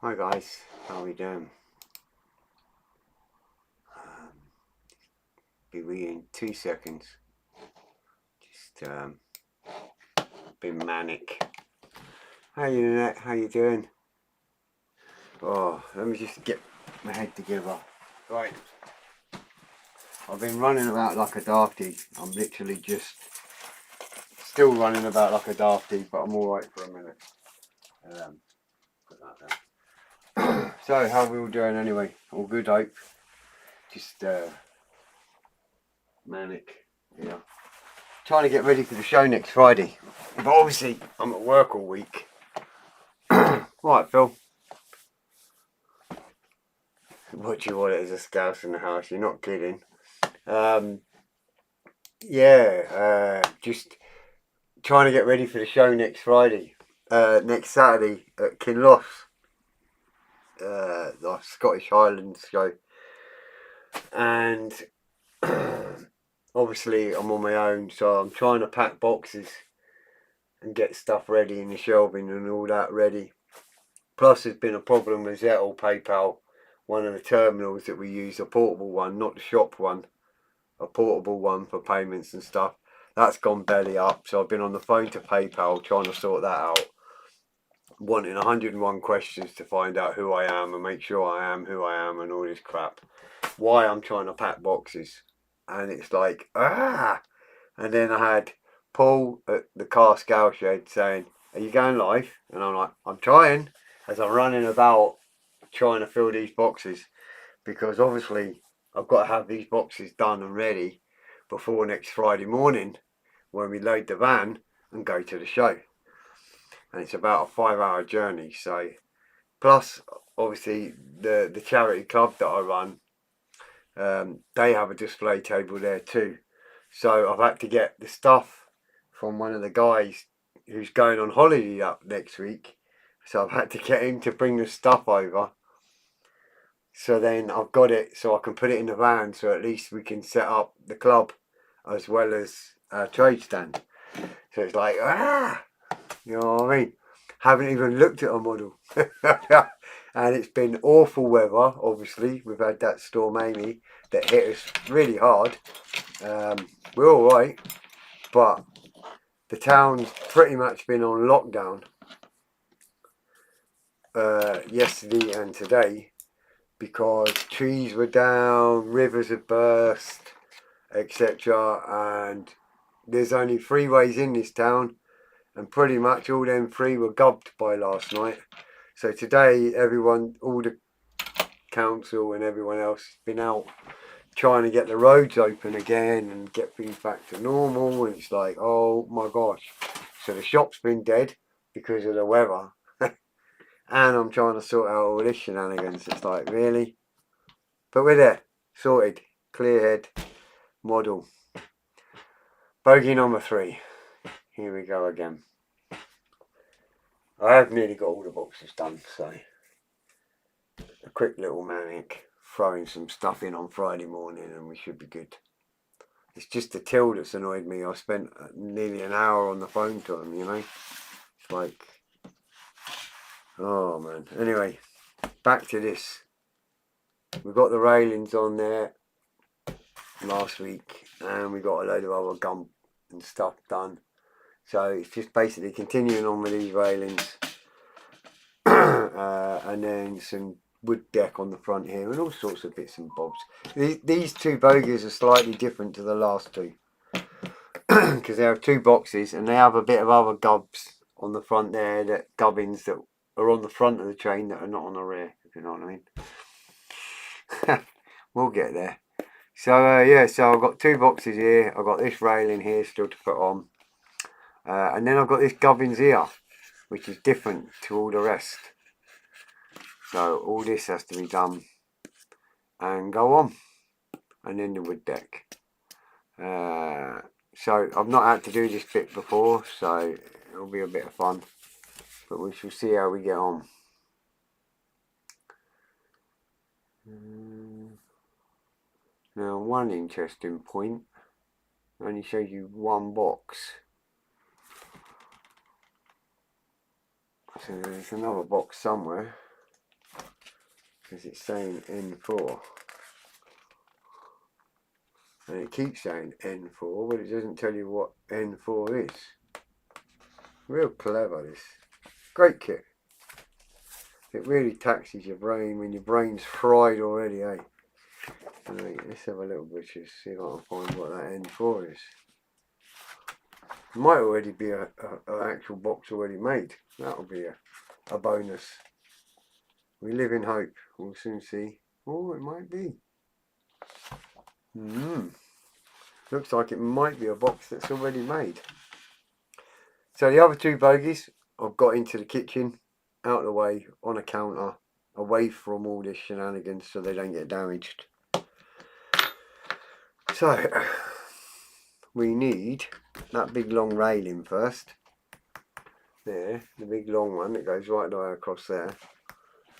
Hi guys, how are we doing? Be with you in 2 seconds. Just been manic. How you doing? How you doing? Oh, let me just get my head together. Right, I've been running about like a dafty. I'm literally just still running about like a dafty, but I'm all right for a minute. Put that there. So, how are we all doing anyway? All good, hope. Just manic. Yeah. Trying to get ready for the show next Friday. But obviously, I'm at work all week. Right, Phil. What you want it as a scouse in the house? You're not kidding. Just trying to get ready for the show next Friday. Next Saturday at Kinloss. The Scottish Highlands show. And obviously, I'm on my own, so I'm trying to pack boxes and get stuff ready in the shelving and all that ready. Plus, there's been a problem with Zettel PayPal, one of the terminals that we use, a portable one, not the shop one, a portable one for payments and stuff. That's gone belly up, so I've been on the phone to PayPal trying to sort that out, wanting 101 questions to find out who I am and make sure I am who I am and all this crap. Why I'm trying to pack boxes. And it's like, And then I had Paul at the car scale shed saying, "Are you going live?" And I'm like, "I'm trying," as I'm running about trying to fill these boxes, because obviously I've got to have these boxes done and ready before next Friday morning when we load the van and go to the show. And it's about a 5-hour journey. So plus obviously the charity club that I run, they have a display table there too. So I've had to get the stuff from one of the guys who's going on holiday up next week. So I've had to get him to bring the stuff over. So then I've got it so I can put it in the van, so at least we can set up the club as well as a trade stand. So it's like, you know what I mean? Haven't even looked at a model. And it's been awful weather, obviously. We've had that storm Amy that hit us really hard. We're all right, but the town's pretty much been on lockdown yesterday and today because trees were down, rivers had burst, etc. And there's only 3 ways in this town, and pretty much all them 3 were gubbed by last night. So today, everyone, all the council and everyone else has been out trying to get the roads open again and get things back to normal. And it's like, oh my gosh. So the shop's been dead because of the weather. And I'm trying to sort out all this shenanigans. It's like, really? But we're there. Sorted. Clear head. Model. Bogey number 3. Here we go again. I have nearly got all the boxes done, so a quick little manic, throwing some stuff in on Friday morning and we should be good. It's just the till that's annoyed me. I spent nearly an hour on the phone to him, you know. It's like, oh man. Anyway, back to this. We got the railings on there last week and we got a load of other gum and stuff done. So it's just basically continuing on with these railings. And then some wood deck on the front here and all sorts of bits and bobs. These 2 bogies are slightly different to the last 2 because they have 2 boxes and they have a bit of other gubs on the front there, that gubbins that are on the front of the train that are not on the rear, if you know what I mean. We'll get there. So yeah, so I've got 2 boxes here. I've got this railing here still to put on, and then I've got this gubbins here, which is different to all the rest. So all this has to be done and go on, and then the wood deck. So I've not had to do this bit before, so it'll be a bit of fun, but we shall see how we get on. Now, one interesting point, only shows you 1 box, so there's another box somewhere. because it's saying N4. And it keeps saying N4, but it doesn't tell you what N4 is. Real clever, this. Great kit. It really taxes your brain when your brain's fried already, eh? Right, let's have a little butcher's, see if I can find what that N4 is. It might already be an actual box already made. That'll be a bonus. We live in hope. We'll soon see. Oh, it might be. Looks like it might be a box that's already made. So the other two bogies I've got into the kitchen, out of the way, on a counter, away from all this shenanigans so they don't get damaged. So we need that big long railing first. There, the big long one that goes right the way across there.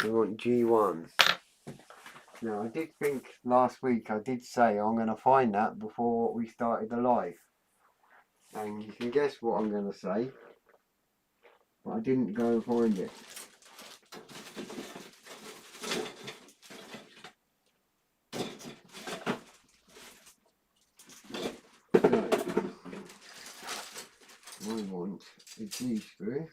We want G1. Now I did think last week, I did say I'm going to find that before we started the live. And you can guess what I'm going to say. But I didn't go and find it. So, I want a G screw.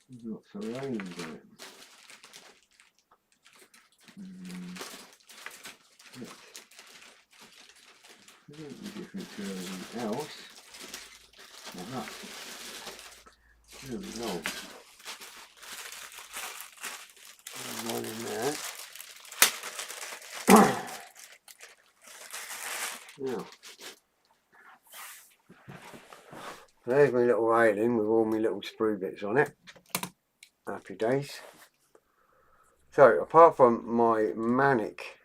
There's lots of railings in it. Different to everything else. There we go. One in there. Now, there's my little railing with all my little sprue bits on it. Happy days. So, apart from my manic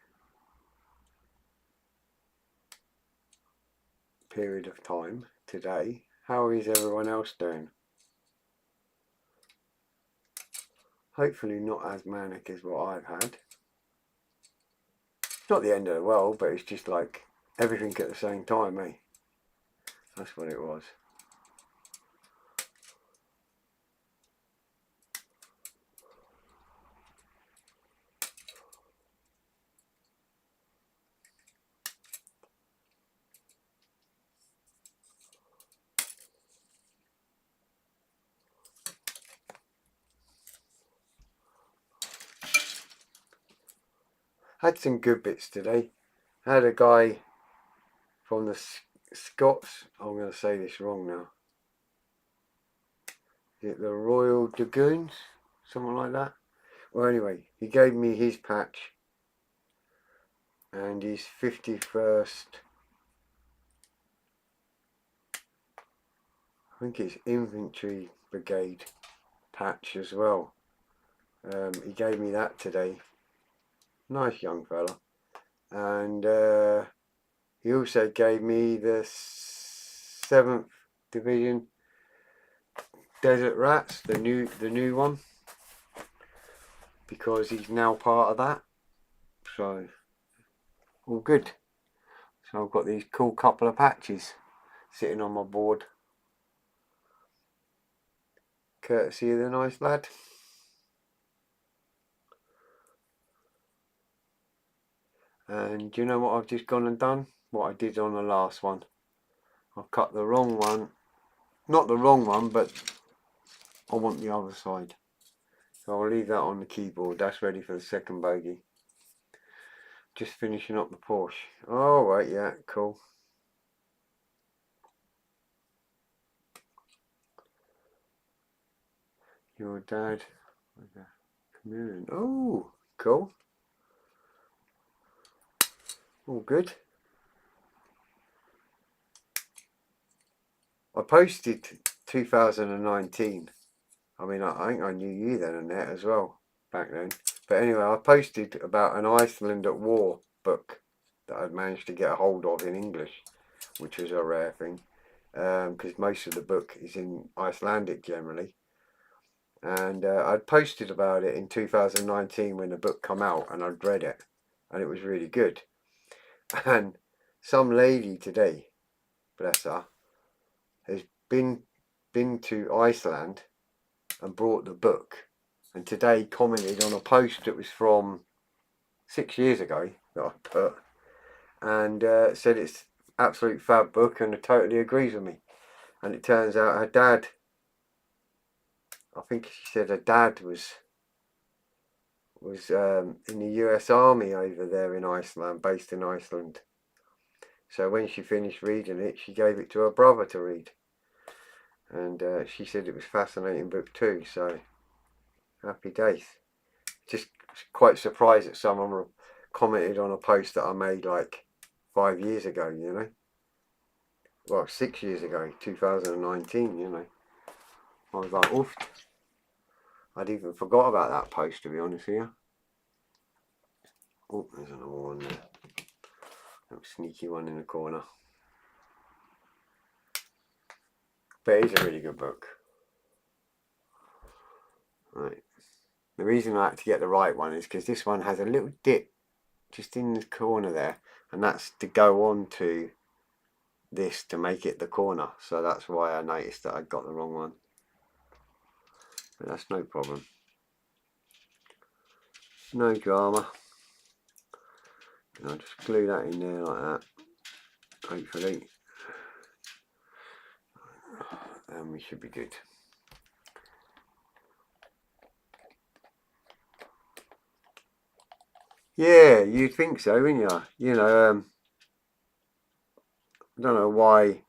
period of time today, how is everyone else doing? Hopefully not as manic as what I've had. It's not the end of the world, but it's just like everything at the same time, eh? That's what it was. Had some good bits today. Had a guy from the Scots, I'm going to say this wrong now. Is it the Royal Dragoons? Something like that. Well, anyway, he gave me his patch and his 51st, I think it's Infantry Brigade patch as well. He gave me that today. Nice young fella. And he also gave me the 7th Division Desert Rats, the new one, because he's now part of that. So all good. So I've got these cool couple of patches sitting on my board, courtesy of the nice lad. And do you know what I've just gone and done? What I did on the last one. I've cut the wrong one. Not the wrong one, but I want the other side. So I'll leave that on the keyboard. That's ready for the second bogey. Just finishing up the Porsche. Oh, right, yeah, cool. Your dad with a chameleon. Oh, cool. All good. I posted 2019. I mean, I think I knew you then and that as well back then. But anyway, I posted about an Iceland at War book that I'd managed to get a hold of in English, which was a rare thing, because most of the book is in Icelandic generally. And I'd posted about it in 2019 when the book come out, and I'd read it, and it was really good. And some lady today, bless her, has been to Iceland and brought the book and today commented on a post that was from 6 years ago that I put, and said it's absolute fab book and totally agrees with me. And it turns out her dad, I think she said her dad was in the US Army over there in Iceland, based in Iceland. So when she finished reading it, she gave it to her brother to read, and she said it was a fascinating book too. So happy days. Just quite surprised that someone commented on a post that I made like 5 years ago, you know. Well, 6 years ago, 2019, you know. I was like, oof. I'd even forgot about that post, to be honest with you. Oh, there's another one there. That sneaky one in the corner. But it is a really good book. Right. The reason I had to get the right one is because this one has a little dip just in the corner there, and that's to go on to this to make it the corner. So that's why I noticed that I got the wrong one. But that's no problem. No drama. And I'll just glue that in there like that. Hopefully. And we should be good. Yeah, you'd think so, wouldn't you? You know, I don't know why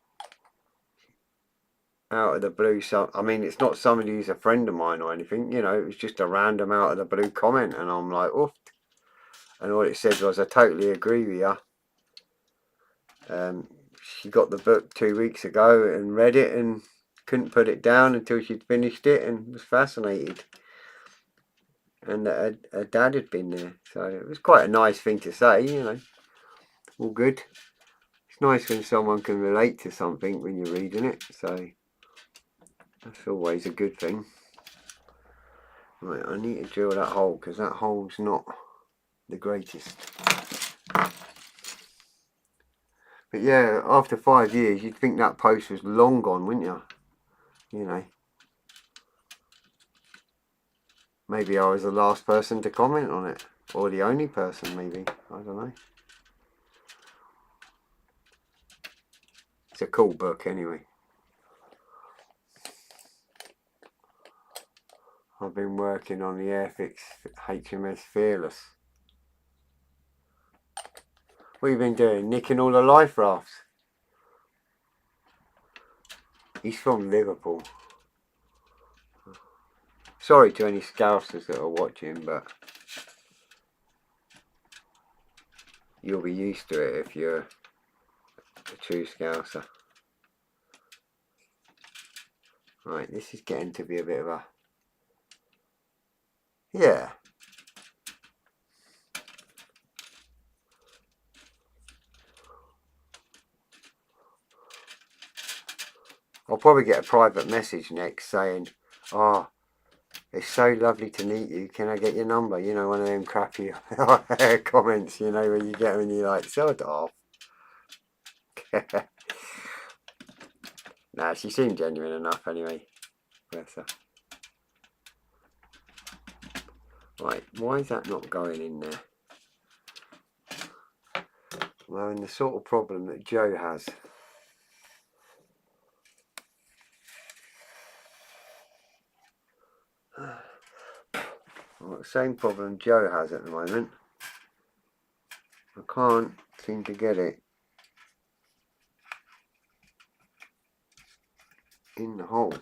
out of the blue, I mean, it's not somebody who's a friend of mine or anything, you know, it was just a random out of the blue comment, and I'm like, oof. And all it said was, I totally agree with you. She got the book 2 weeks ago and read it and couldn't put it down until she'd finished it and was fascinated. And her dad had been there, so it was quite a nice thing to say, you know. All good. It's nice when someone can relate to something when you're reading it, so that's always a good thing. Right, I need to drill that hole because that hole's not the greatest. But yeah, after 5 years, you'd think that post was long gone, wouldn't you? You know. Maybe I was the last person to comment on it. Or the only person, maybe. I don't know. It's a cool book, anyway. I've been working on the Airfix HMS Fearless. What have you been doing? Nicking all the life rafts? He's from Liverpool. Sorry to any Scousers that are watching, but you'll be used to it if you're a true Scouser. Right, this is getting to be a bit of a... Yeah. I'll probably get a private message next saying, oh, it's so lovely to meet you, can I get your number? You know, one of them crappy comments, you know, when you get when you're like, sod off. Nah, she seemed genuine enough anyway. Bless her. Right, why is that not going in there? Well, in the sort of problem that Joe has. Well, the same problem Joe has at the moment. I can't seem to get it in the hole.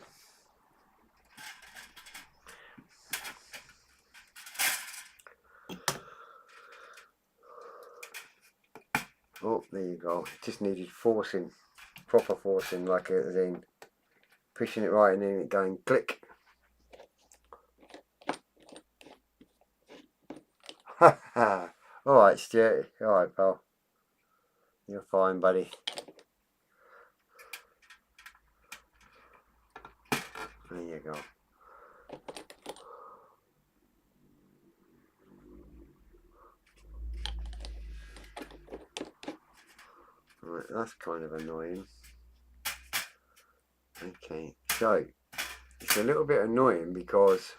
Oh, there you go. It just needed forcing, proper forcing, like it was in pushing it right in and it going click. Alright, Stuart. Alright, pal. You're fine, buddy. There you go. Right, that's kind of annoying. Okay, so it's a little bit annoying because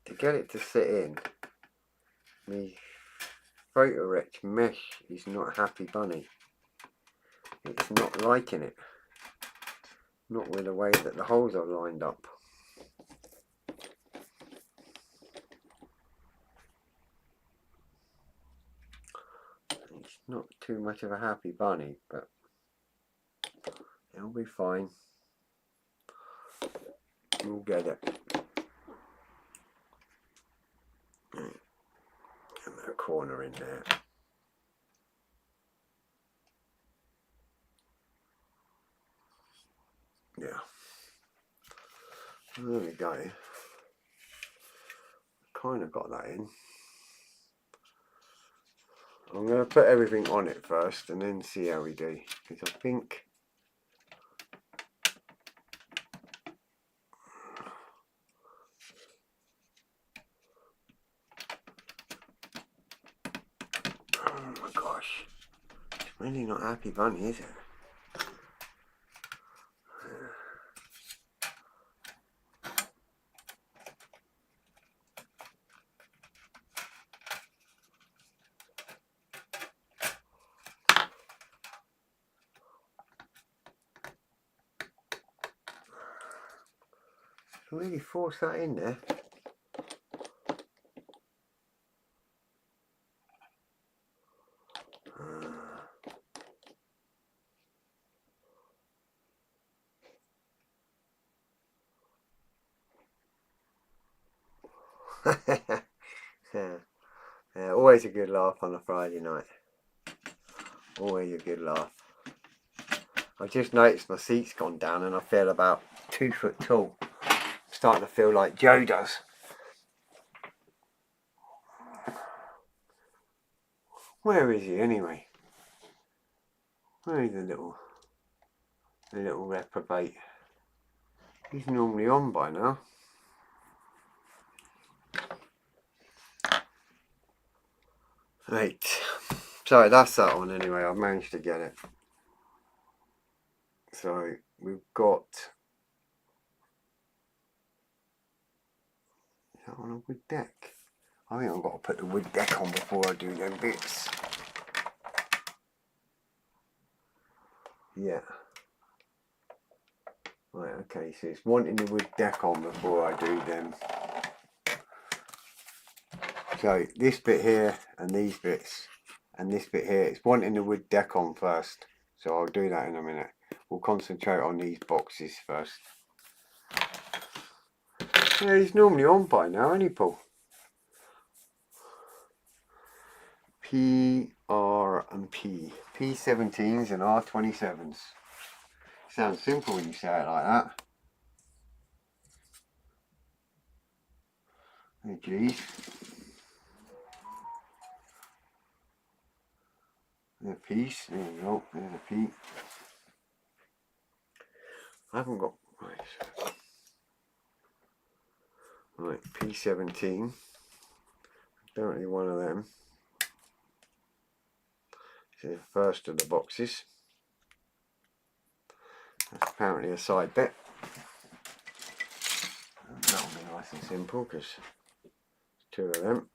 to get it to sit in, me photo etch mesh is not happy bunny. It's not liking it. Not with the way that the holes are lined up. It's not too much of a happy bunny, but it'll be fine. We'll get it. Get that corner in there. Yeah. There we go. Kind of got that in. I'm going to put everything on it first and then see how we do, because I think oh my gosh, it's really not happy bunny, is it? Really force that in there. Yeah, always a good laugh on a Friday night. Always a good laugh. I just noticed my seat's gone down and I feel about 2 foot tall. I'm starting to feel like Joe does. Where is he anyway? Where is the little reprobate? He's normally on by now. Right, so that's that one anyway. I've managed to get it. So we've got, is that on a wood deck? I think I've got to put the wood deck on before I do them bits. Yeah. Right, okay, so it's wanting the wood deck on before I do them. So this bit here and these bits and this bit here, it's wanting the wood deck on first. So I'll do that in a minute. We'll concentrate on these boxes first. Yeah, he's normally on by now, isn't he, Paul? P, R and P. P17s and R27s. Sounds simple when you say it like that. Oh geez. There's a piece, there you go, there's a P. I haven't got, right, P17. Definitely one of them. This is the first of the boxes. That's apparently a side bit. That'll be nice and simple because two of them.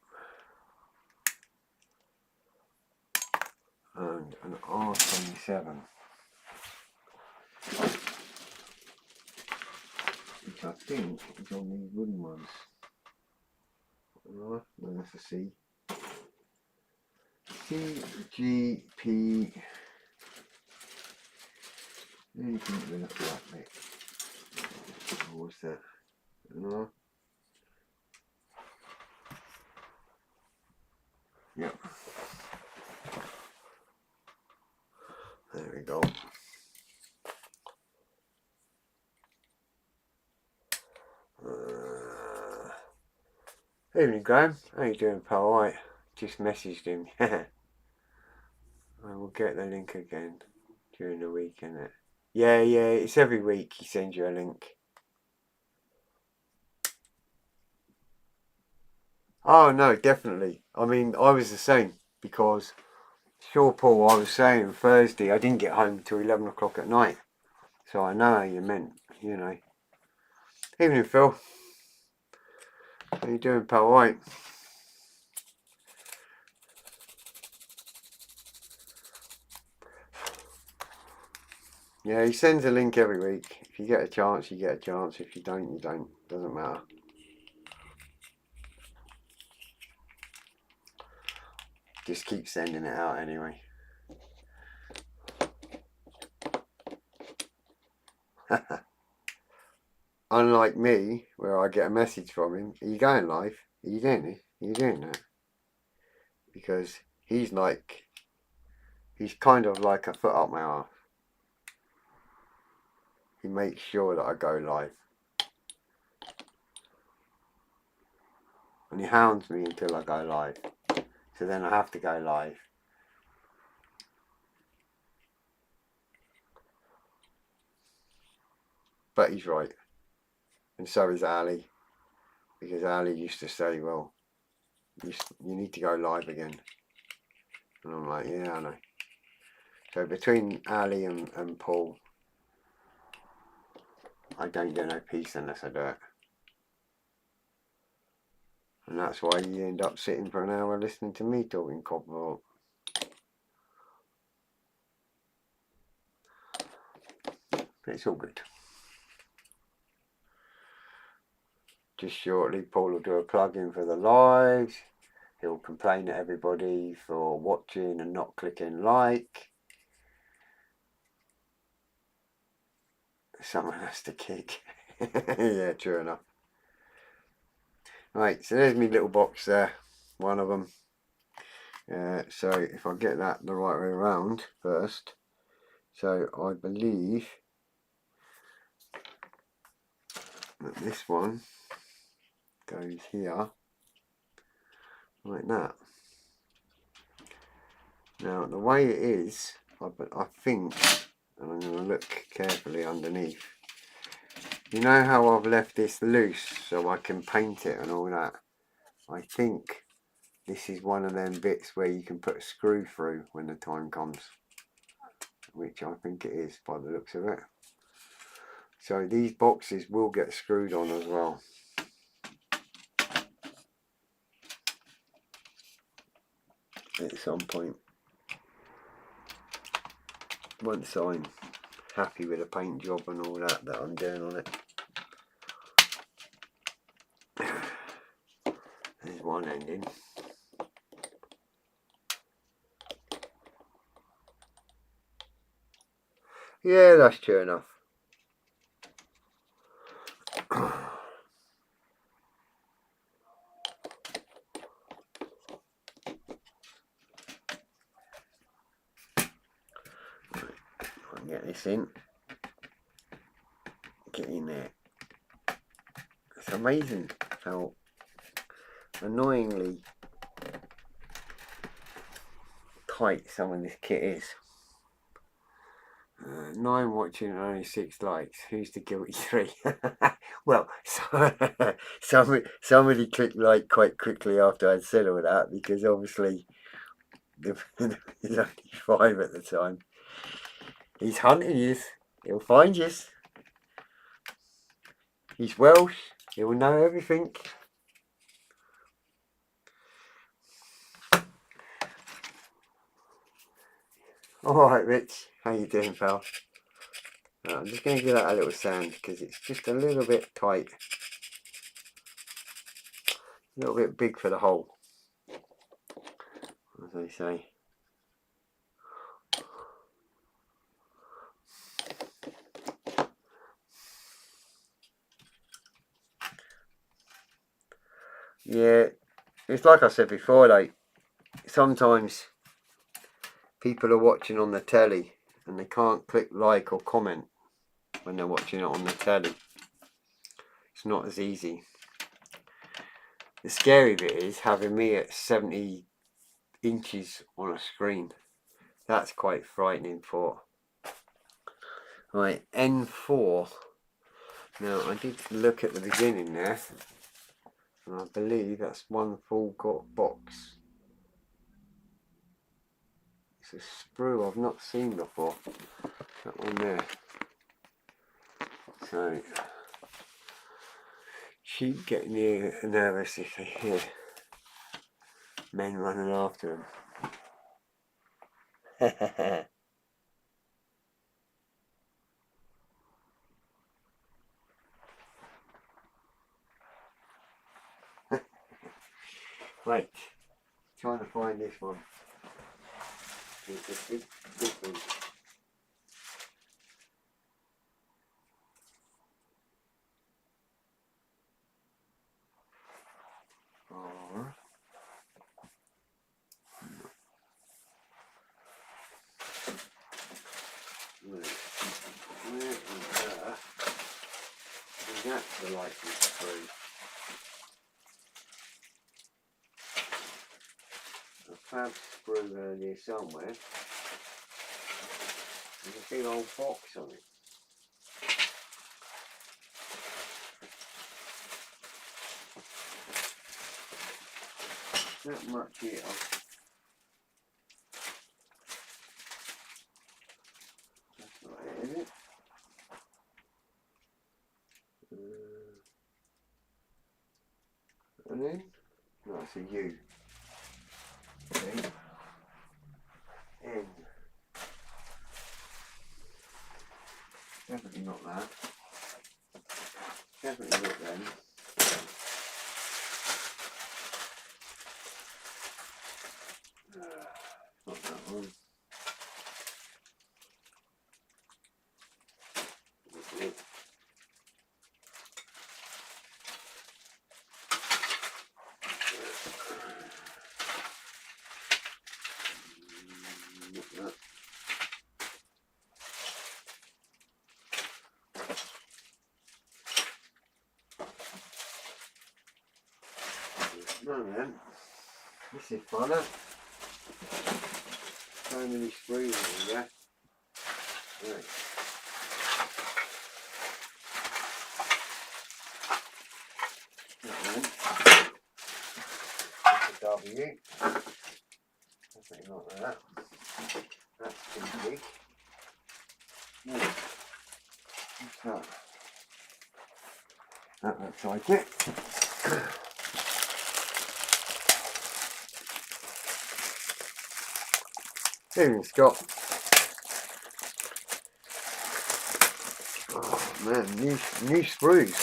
And an R27. Which I think is on these wooden ones. Right, no, that's a C. C, G, P. Anything with a flat bit. Oh, what's that? No. Yep. There we go. Evening, Graham. How you doing, pal? Right, just messaged him. I will get the link again during the week, innit? Yeah, it's every week he sends you a link. Oh no, definitely. I mean, I was the same because, sure, Paul, I was saying Thursday I didn't get home until 11 o'clock at night. So I know how you meant, you know. Evening, Phil. How you doing, pal? All right. Yeah, he sends a link every week. If you get a chance, you get a chance. If you don't, you don't. Doesn't matter. Just keep sending it out anyway. Unlike me, where I get a message from him, are you going live? Are you doing it? Are you doing that? Because he's kind of like a foot up my arse. He makes sure that I go live. And he hounds me until I go live. So then I have to go live. But he's right. And so is Ali. Because Ali used to say, well, you need to go live again. And I'm like, yeah, I know. So between Ali and Paul, I don't get no peace unless I do it. And that's why you end up sitting for an hour listening to me talking copper. It's all good. Just shortly, Paul will do a plug-in for the lives. He'll complain at everybody for watching and not clicking like. Someone has to kick. Yeah, true enough. Right, so there's my little box there. One of them. So if I get that the right way around first. So I believe that this one goes here like that. Now the way it is, I think, and I'm going to look carefully underneath. You know how I've left this loose so I can paint it and all that? I think this is one of them bits where you can put a screw through when the time comes. Which I think it is by the looks of it. So these boxes will get screwed on as well. At some point. Once I'm happy with the paint job and all that I'm doing on it. There's one ending. Yeah, that's true enough. I'll get this in. Get in there. It's amazing how annoyingly tight some of this kit is. 9 watching and only 6 likes. Who's the guilty 3? Well, somebody clicked like quite quickly after I'd said all that, because obviously there's only 5 at the time. He's hunting you. He'll find you. He's Welsh. He'll know everything. Alright, Rich. How you doing, pal? I'm just going to give that a little sand because it's just a little bit tight. A little bit big for the hole, as they say. Yeah, it's like I said before, like, sometimes people are watching on the telly and they can't click like or comment when they're watching it on the telly. It's not as easy. The scary bit is having me at 70 inches on a screen. That's quite frightening for. Right, N4. Now, I did look at the beginning there, and I believe that's one full box. It's a sprue I've not seen before. That one there. So, sheep getting nervous if they hear men running after them. Right, trying to find this one. It's a big one. Alright. Where is that? Is that the likely sprue? A fab sprue around here somewhere. There's a big old box on it. Not much here. That's not it, is it? And then? No, it's a U. Okay. N. Definitely not that. Definitely not them. Not that one. No man, this is fun. So many screws in there. Right. That one. That's a W. Definitely not that. That's too big. No. What's that? That looks like it. Even Scott. Oh man, new screws.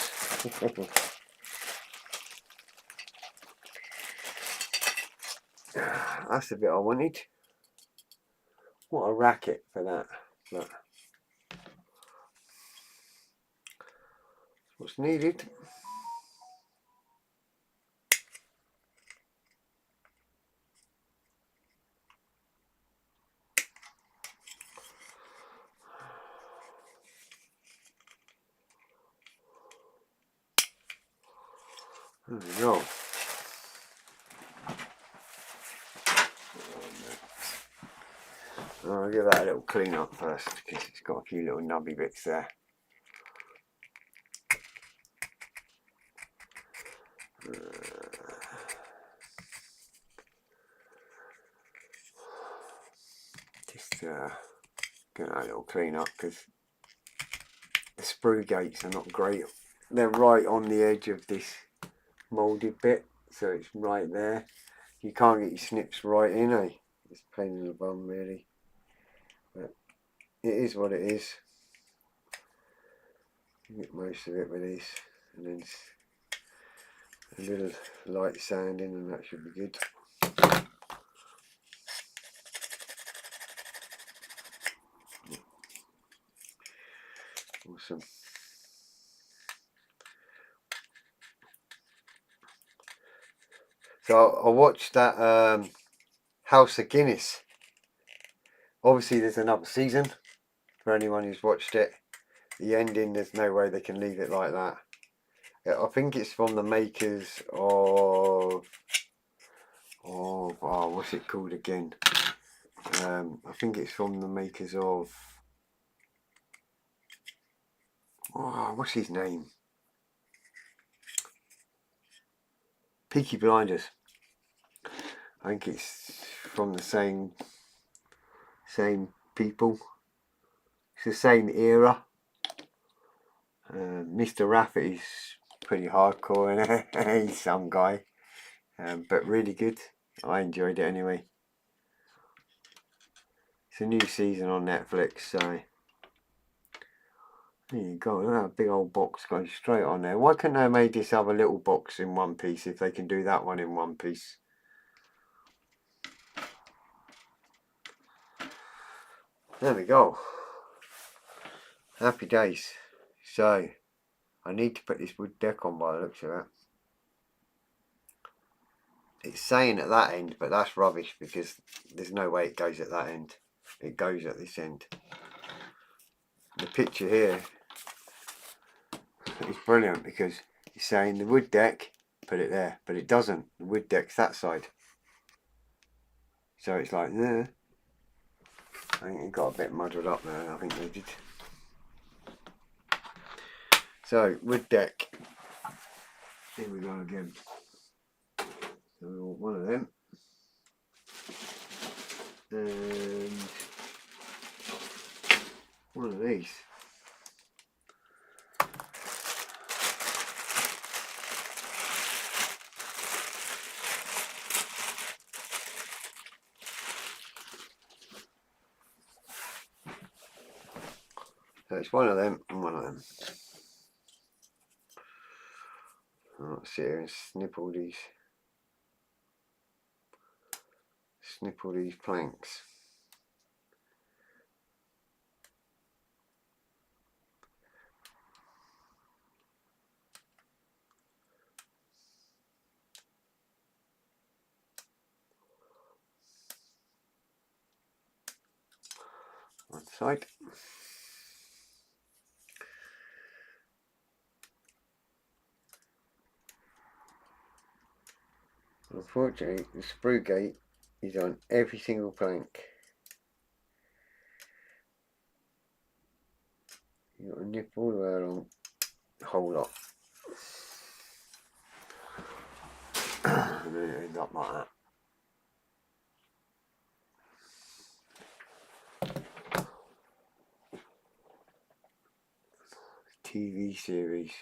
That's the bit I wanted. What a racket for that. But what's needed. There we go. I'll give that a little clean up first because it's got a few little nubby bits there. Just get that a little clean up because the sprue gates are not great. They're right on the edge of this moulded bit, so it's right there. You can't get your snips right in, eh? It's a pain in the bum really. But it is what it is. You get most of it with these, and then a little light sanding and that should be good. Awesome. So I watched that House of Guinness. Obviously there's another season for anyone who's watched it. The ending, there's no way they can leave it like that. I think it's from the makers of what's it called again? I think it's from the makers of what's his name? Peaky Blinders. I think it's from the same people. It's the same era. Mr. Rafferty's pretty hardcore, and he's some guy, but really good. I enjoyed it anyway. It's a new season on Netflix, so there you go. That big old box goes straight on there. Why couldn't they have made this other little box in one piece if they can do that one in one piece? There we go. Happy days. So, I need to put this wood deck on by the looks of it. It's saying at that end, but that's rubbish because there's no way it goes at that end. It goes at this end. The picture here is brilliant because it's saying the wood deck, put it there, but it doesn't. The wood deck's that side. So it's like there. I think it got a bit muddled up there. I think they did. So wood deck. Here we go again. So we want one of them, and one of these. So it's one of them and one of them. I'll sit here and snip all these planks. One side. Unfortunately, the sprue gate is on every single plank. You've got to nip all the way along the whole lot. And then it ends up like that. TV series.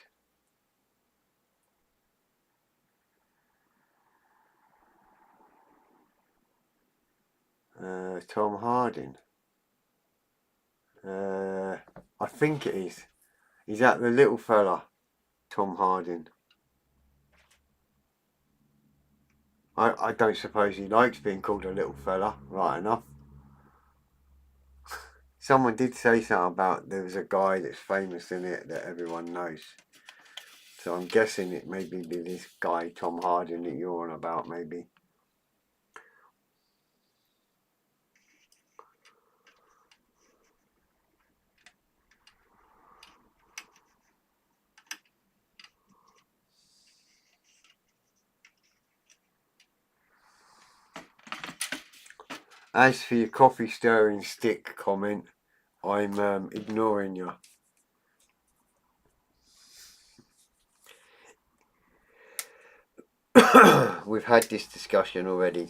Tom Harding. I think it is. Is that the little fella? Tom Harding. I don't suppose he likes being called a little fella, right enough. Someone did say something about there was a guy that's famous in it that everyone knows. So I'm guessing it may be this guy, Tom Harding, that you're on about, maybe. As for your coffee stirring stick comment, I'm ignoring you. We've had this discussion already.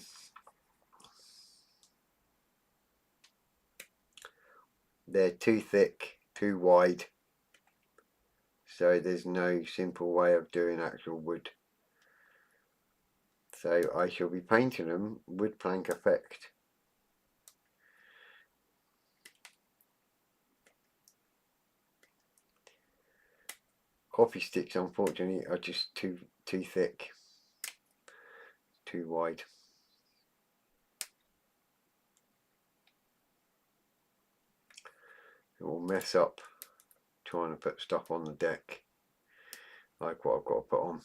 They're too thick, too wide. So there's no simple way of doing actual wood. So I shall be painting them wood plank effect. Coffee sticks, unfortunately, are just too thick, too wide. It will mess up trying to put stuff on the deck, like what I've got to put on.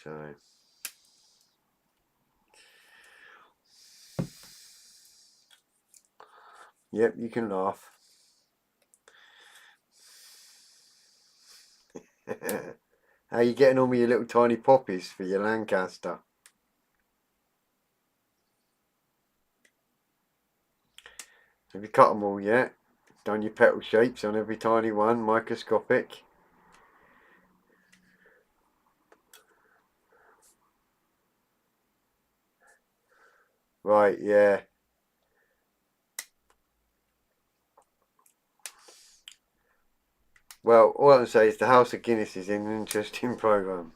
So yep, you can laugh. How are you getting on with your little tiny poppies for your Lancaster? Have you cut them all yet? Done your petal shapes on every tiny one, microscopic? Right, yeah. Well, all I can say is the House of Guinness is an interesting program.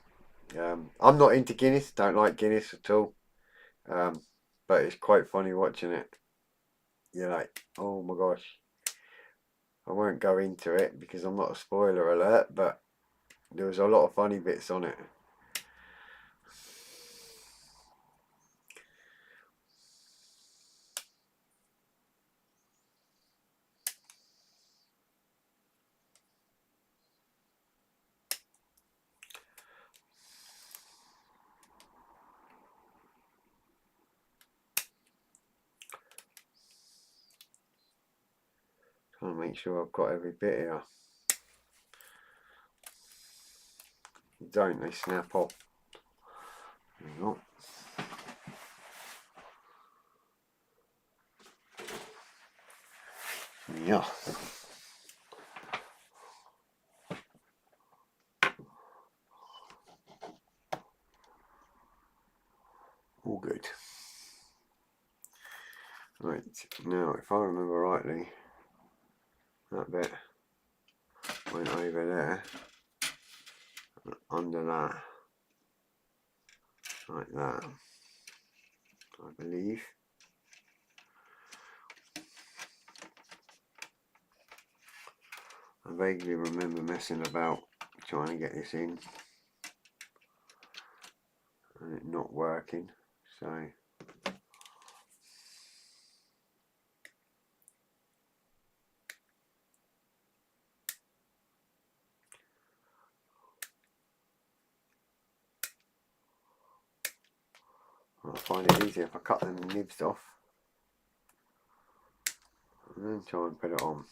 I'm not into Guinness, don't like Guinness at all. Um, but it's quite funny watching it. You're like, oh my gosh. I won't go into it because I'm not a spoiler alert, but there was a lot of funny bits on it. Trying to make sure I've got every bit here. You don't, they snap off. There you go. Yeah. All good. Right, now if I remember rightly, that bit went over there, under that, like that, I believe. I vaguely remember messing about trying to get this in and it not working, so I'll find it easier if I cut them nibs off and then try and put it on.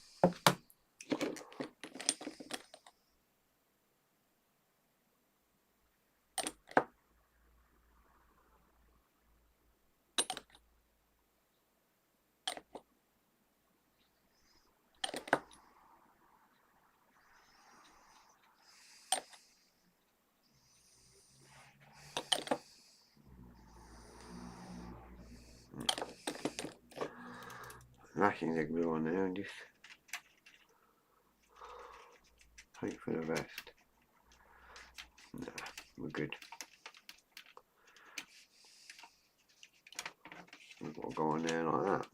Lashing the glue on there and just hope for the best. Nah, we're good. We've got to go on there like that.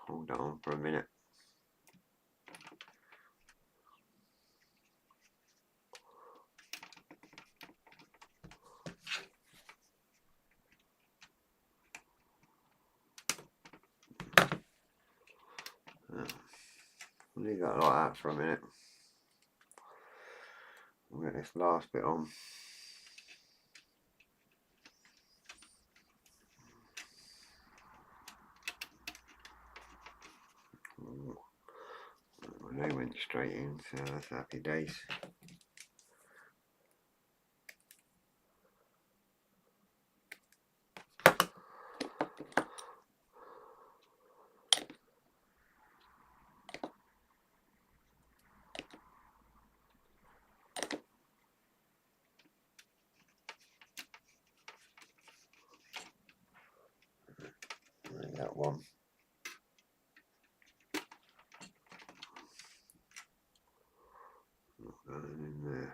Hold on for a minute. We'll leave that like that for a minute. We'll get this last bit on. Ooh. Well, they went straight in, so that's happy days. That one. Not going in there.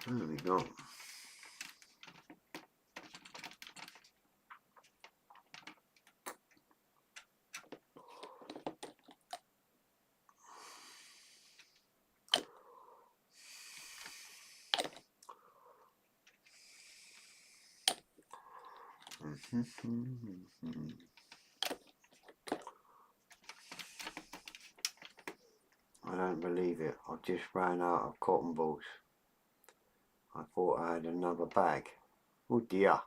There we go. I don't believe it. I've just ran out of cotton balls. I thought I had another bag. Oh dear.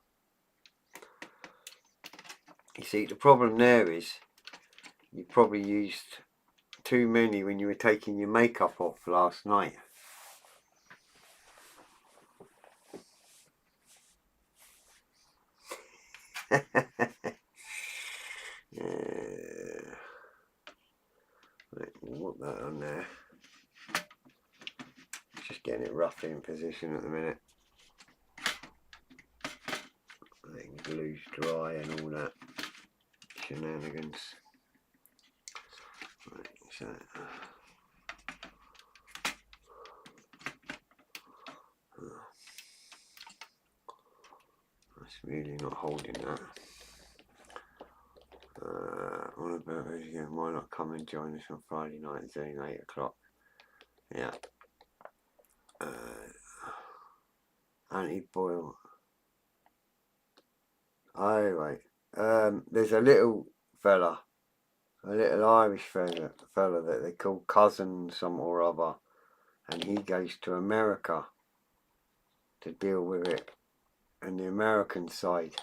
You see, the problem there is you probably used too many when you were taking your makeup off last night. We'll put that on there. Just getting it roughly in position at the minute. Letting glue's dry and all that shenanigans. Right, so that's really not holding that. What about those again? Why not come and join us on Friday night Zoom 8 o'clock? Yeah. Anti-boil. Oh right. There's a little fella, a little Irish fella that they call Cousin some or other, and he goes to America to deal with it and the American side.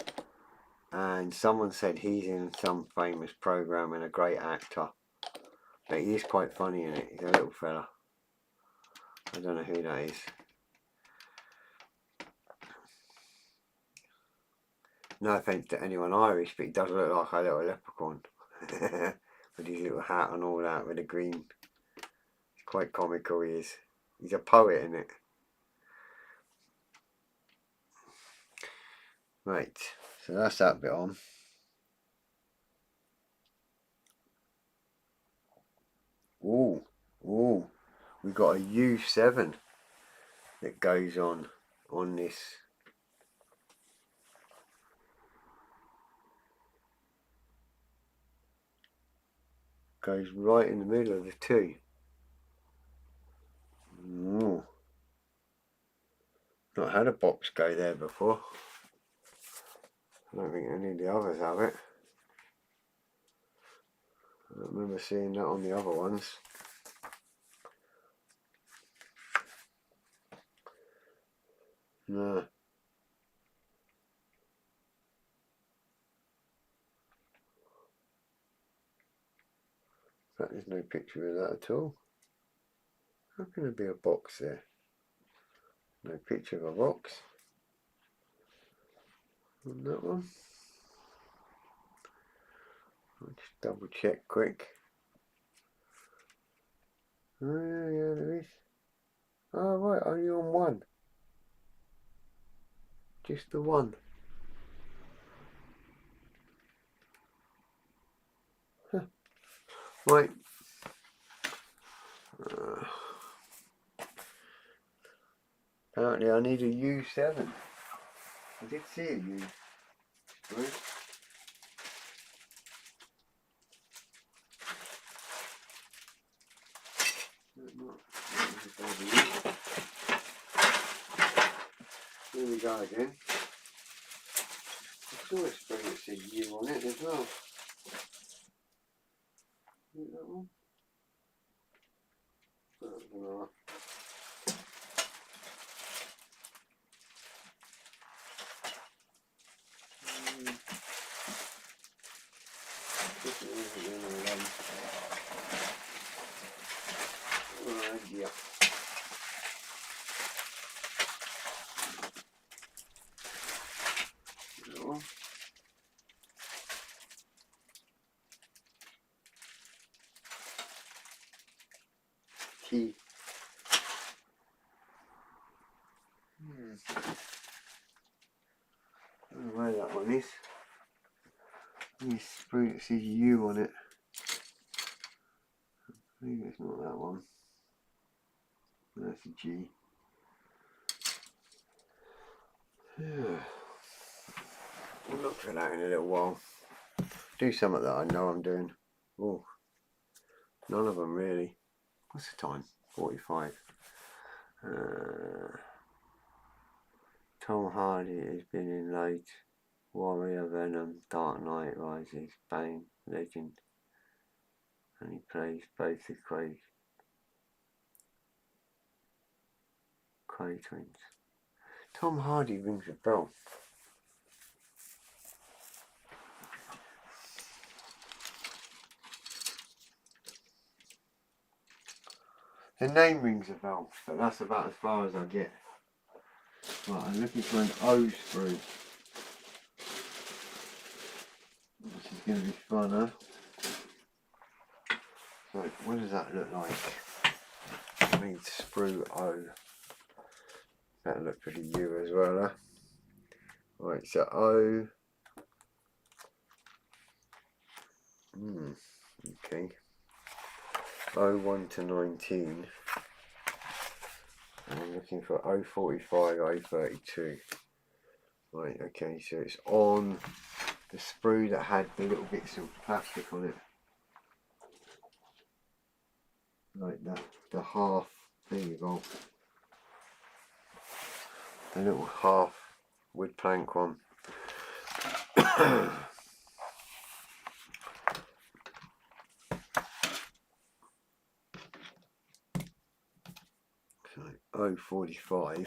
And someone said he's in some famous program and a great actor. But he is quite funny in it. He's a little fella. I don't know who that is. No offence to anyone Irish, but he does look like a little leprechaun. With his little hat and all that, with the green. It's quite comical, he is. He's a poet in it. Right, so that's that bit on. Ooh, we've got a U7 that goes on this. Goes right in the middle of the two. Ooh. Not had a box go there before. I don't think any of the others have it. I don't remember seeing that on the other ones. No. There's no picture of that at all. How can there be a box there? No picture of a box on that one. I'll just double check quick. Oh yeah, there is. Oh right, only on one. Just the one. Huh. Right. Apparently I need a U7. I did see a U. Right. Here we go again. I saw a spray that said U on it as well. Is that one? No. Yeah. No. Key. I don't know where that one is. This spray that says U on it. Maybe it's not that one. That's a G. Yeah. We'll look for that in a little while. Do something that I know I'm doing. Oh, none of them really. What's the time? 45. Tom Hardy has been in loads. Warrior, Venom, Dark Knight Rises, Bane, Legend. And he plays both the Craig twins. Tom Hardy rings a bell. The name rings a bell, but that's about as far as I get. Right, I'm looking for an O sprue. This is going to be fun, huh? So, what does that look like? I need sprue O. That'll look pretty U as well, huh? Right, so O. Okay. 01 to 19. And I'm looking for 045, 032. Right, okay, so it's on the sprue that had the little bits of plastic on it. Like that, the half, there you go. The little half wood plank one. So 045.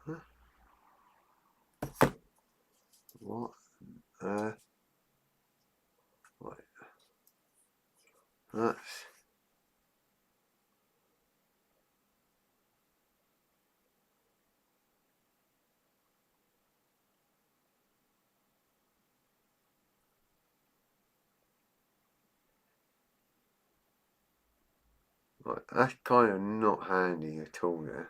Huh? What? Right. That's right. That's kind of not handy at all there.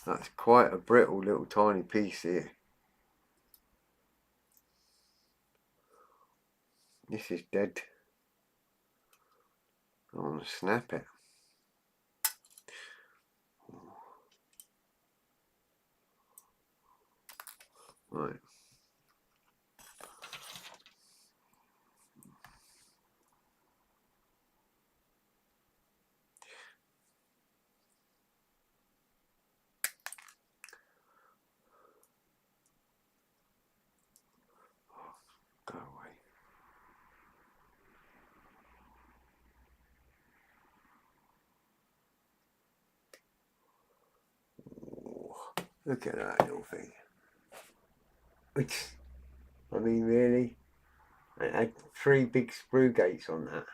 That's quite a brittle little tiny piece here. This is dead. I want to snap it. Right. Go away. Oh, look at that little thing. I mean, really? I had 3 big sprue gates on that.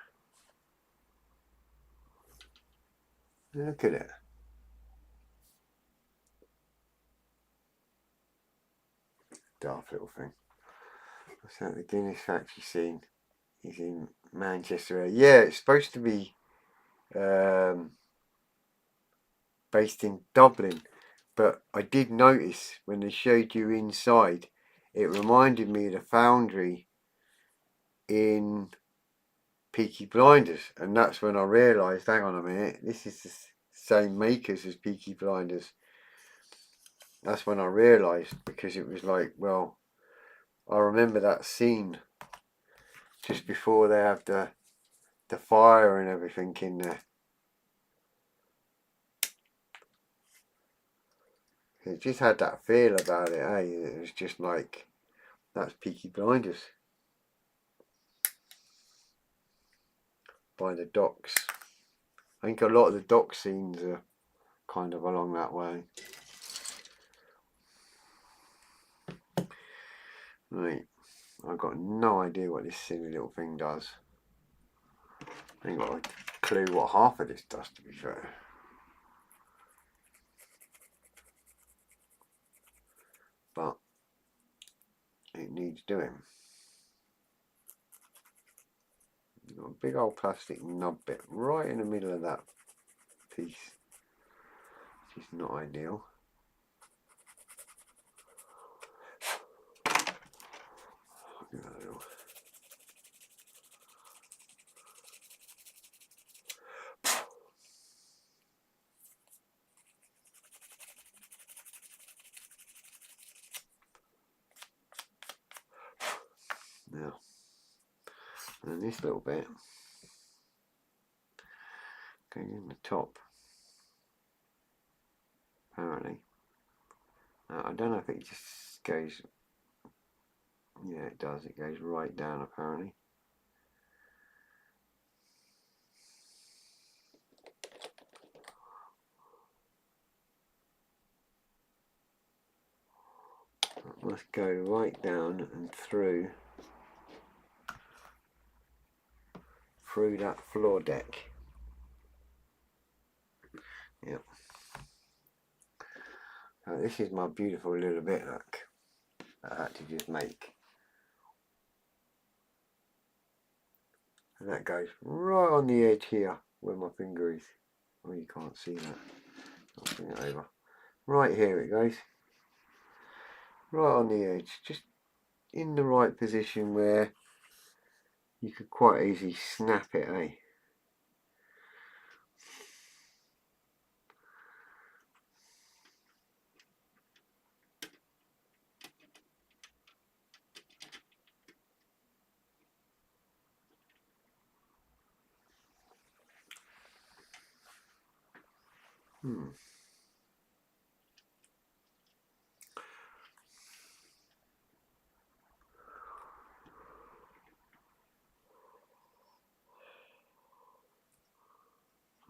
Look at it. Daft little thing. What's that? The Guinness factory scene is in Manchester. Yeah, it's supposed to be based in Dublin, but I did notice when they showed you inside, it reminded me of the foundry in Peaky Blinders, and that's when I realised, hang on a minute, this is the same makers as Peaky Blinders. That's when I realised, because it was like, well, I remember that scene just before they have the fire and everything in there. It just had that feel about it, eh? It was just like, that's Peaky Blinders. By the docks. I think a lot of the dock scenes are kind of along that way. Right, I've got no idea what this silly little thing does. I ain't got a clue what half of this does, to be fair. But it needs doing. You've got a big old plastic nub bit right in the middle of that piece, which is not ideal. Now, and this little bit going in the top, apparently. I don't know if it just goes, yeah it does, it goes right down apparently. must go right down and through that floor deck. Yep. Now this is my beautiful little bit, look, that I had to just make. And that goes right on the edge here where my finger is. Oh, you can't see that. I'll bring it over. Right here it goes. Right on the edge, just in the right position where you could quite easily snap it, eh?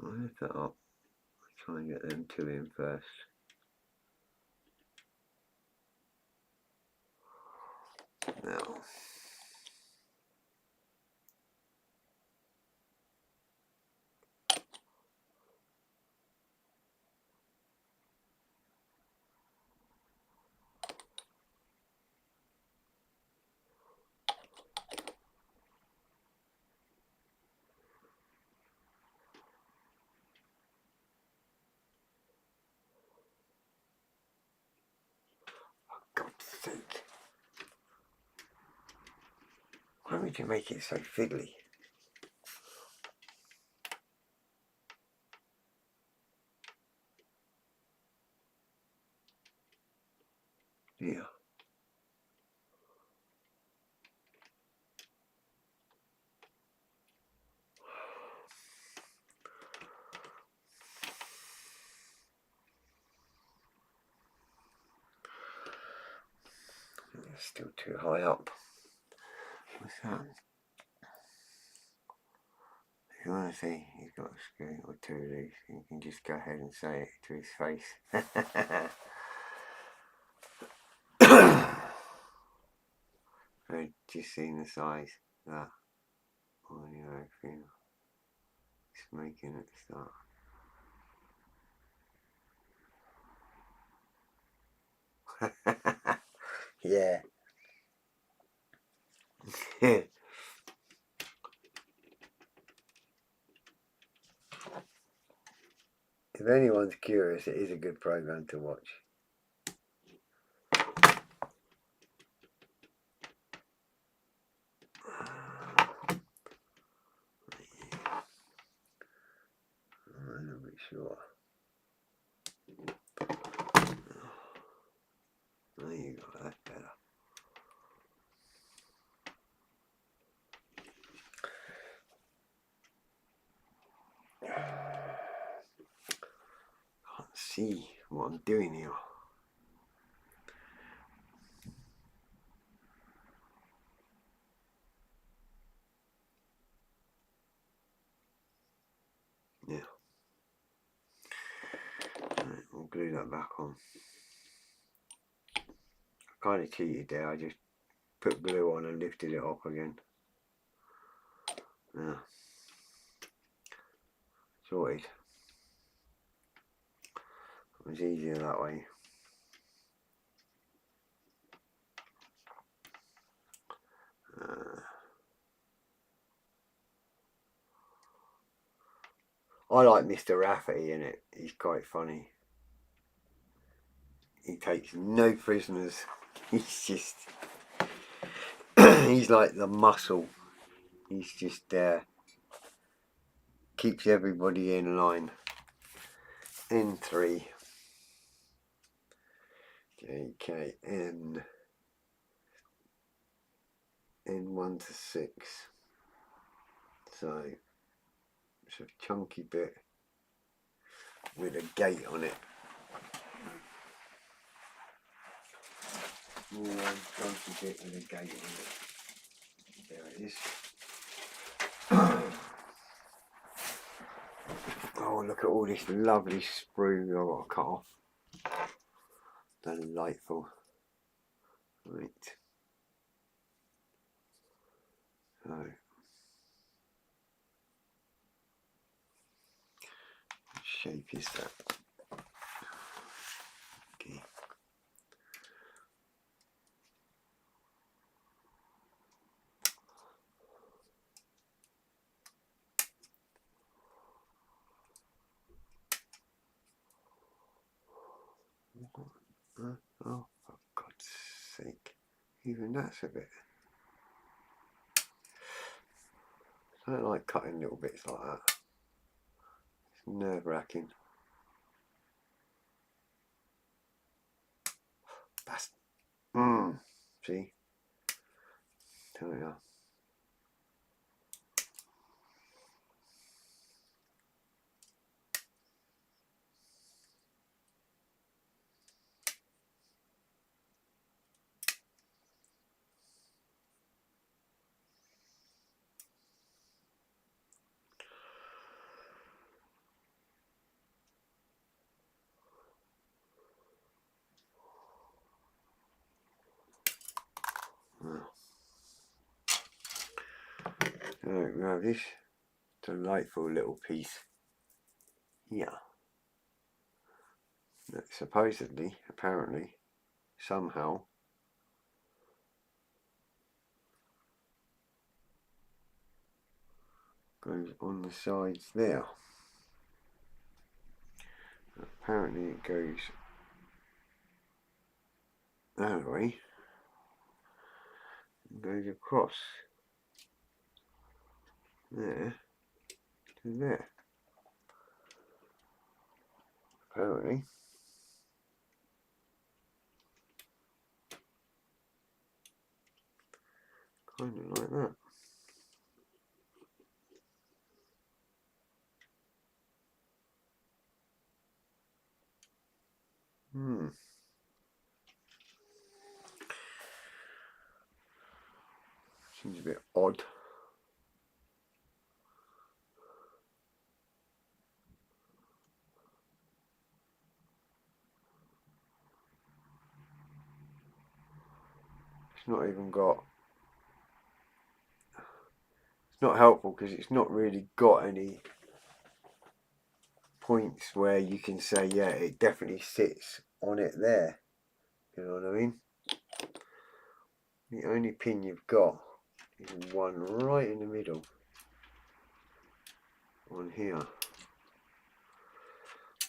I'll lift that up. Try and get them two in first. Now, God's sake. Why would you make it so fiddly? Yeah. It's still too high up. What's that? If you want to see he's got a screw or two of these, you can just go ahead and say it to his face. I've just seen the size of that. Oh, you know, it's making it start. Yeah. If anyone's curious, it is a good program to watch. I'm not really sure. There you go, that's better. Can't see what I'm doing here. Yeah. Right, we'll glue that back on. I kind of cheated there, I just put glue on and lifted it up again. Yeah. Sorted. It was easier that way. I like Mr. Rafferty in it. He's quite funny. He takes no prisoners. He's just he's like the muscle. He's just there. Keeps everybody in line. N3 JKN N1 to 6. So it's a chunky bit with a gate on it. One chunky bit with a gate on it. There it is. Oh, look at all this lovely sprue I've got to cut off. Delightful. Right. So, what shape is that? Okay. Oh, for God's sake. Even that's a bit. I don't like cutting little bits like that. It's nerve-wracking. That's... See? There we are. So we have this delightful little piece here that supposedly, apparently, somehow goes on the sides there. Apparently it goes that way and goes across there to there. Apparently. Kind of like that. Seems a bit odd. It's not even got... It's not helpful because it's not really got any points where you can say, yeah, it definitely sits on it there. You know what I mean? The only pin you've got is one right in the middle on here.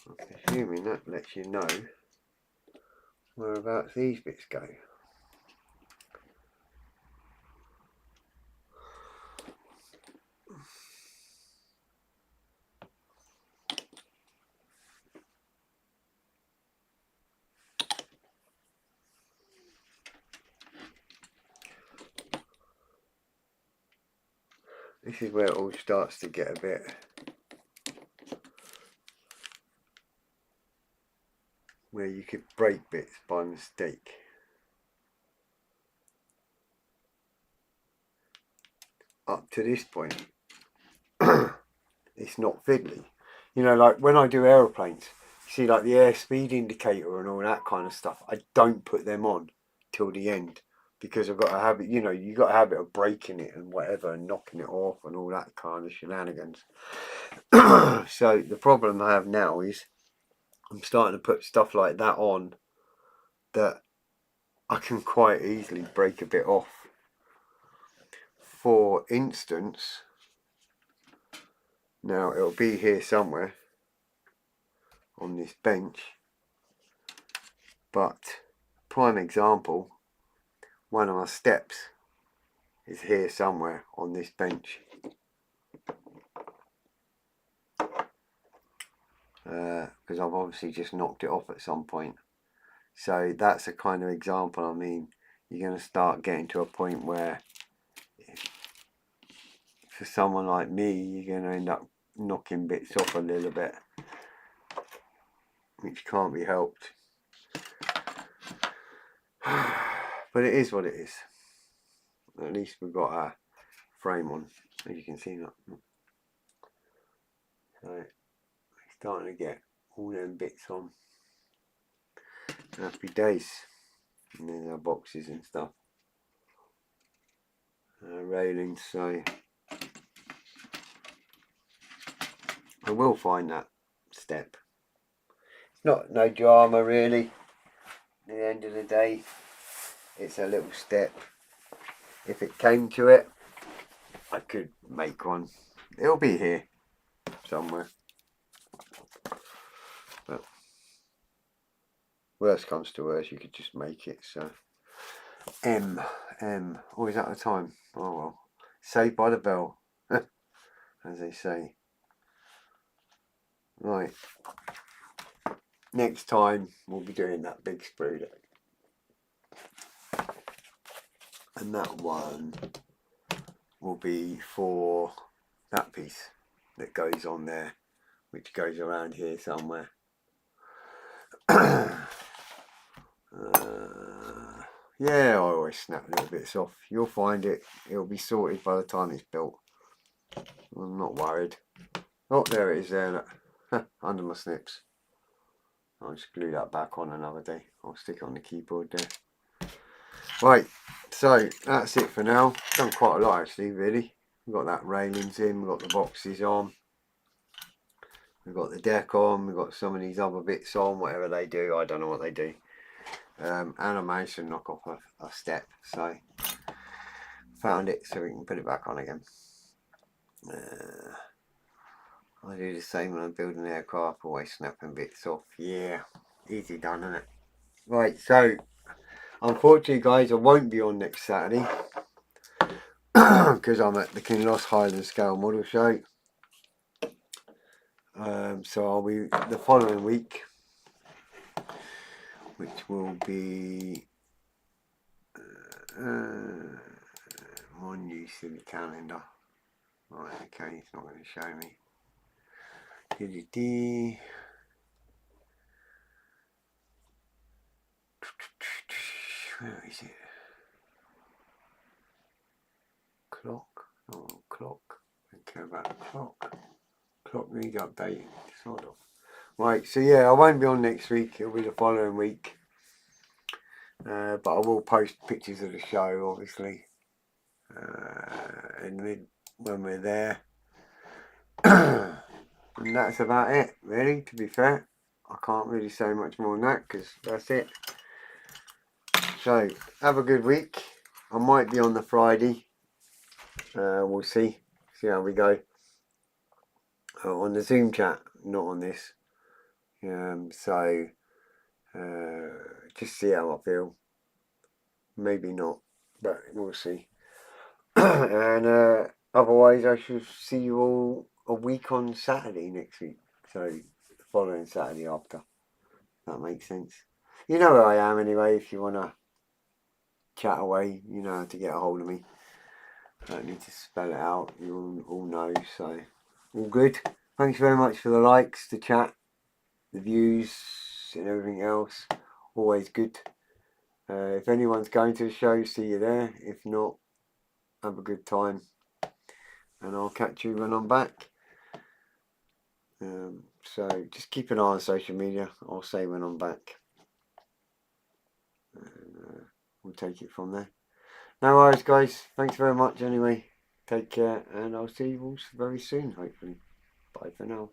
I'm assuming that lets you know whereabouts these bits go. This is where it all starts to get a bit where you could break bits by mistake. Up to this point, it's not fiddly. You know, like when I do aeroplanes, you see like the airspeed indicator and all that kind of stuff, I don't put them on till the end because I've got a habit, you know, you got a habit of breaking it and whatever and knocking it off and all that kind of shenanigans. So the problem I have now is I'm starting to put stuff like that on that I can quite easily break a bit off. For instance, now it'll be here somewhere on this bench, but prime example, one of my steps is here somewhere on this bench. Because I've obviously just knocked it off at some point. So that's a kind of example. I mean, you're going to start getting to a point where for someone like me, you're going to end up knocking bits off a little bit, which can't be helped. But it is what it is. At least we've got our frame on, as you can see that. So starting to get all them bits on. Happy days. And there's our boxes and stuff. Railings, so I will find that step. It's not no drama really. At the end of the day, it's a little step. If it came to it, I could make one. It'll be here somewhere. But worst comes to worst, you could just make it. So M. Oh, is that the time? Oh well. Saved by the bell, as they say. Right. Next time we'll be doing that big sprue, and that one will be for that piece that goes on there, which goes around here somewhere. Yeah, I always snap little bits off. You'll find it. It'll be sorted by the time it's built. I'm not worried. Oh, there it is there. Under my snips. I'll just glue that back on another day. I'll stick it on the keyboard there. Right, so that's it for now. Done quite a lot actually, really. We've got that railings in, we've got the boxes on. We've got the deck on, we've got some of these other bits on, whatever they do, I don't know what they do. And I managed to knock off a step, so found it so we can put it back on again. I do the same when I'm building an aircraft, always snapping bits off. Yeah, easy done, isn't it? Right, so unfortunately guys, I won't be on next Saturday because I'm at the Kinloss Highland Scale Model Show. So I'll be the following week, which will be one use in the calendar. Right, okay, it's not going to show me. Where is it? Clock? Oh, clock. I don't care about the clock. Clock needs updating. Sort of. Right, so yeah, I won't be on next week. It'll be the following week. But I will post pictures of the show, obviously. And when we're there. And that's about it, really, to be fair. I can't really say much more than that because that's it. So, have a good week. I might be on the Friday. We'll see how we go. On the Zoom chat, not on this. So, just see how I feel. Maybe not, but we'll see. And otherwise, I shall see you all a week on Saturday next week. So, the following Saturday after. That makes sense. You know where I am anyway, if you want to chat away, you know how to get a hold of me. I don't need to spell it out, you all know, so all good. Thanks very much for the likes, the chat, the views and everything else. Always good. If anyone's going to the show, see you there. If not, have a good time. And I'll catch you when I'm back. So just keep an eye on social media. I'll say when I'm back. And we'll take it from there. No worries guys. Thanks very much anyway. Take care and I'll see you all very soon hopefully. Bye for now.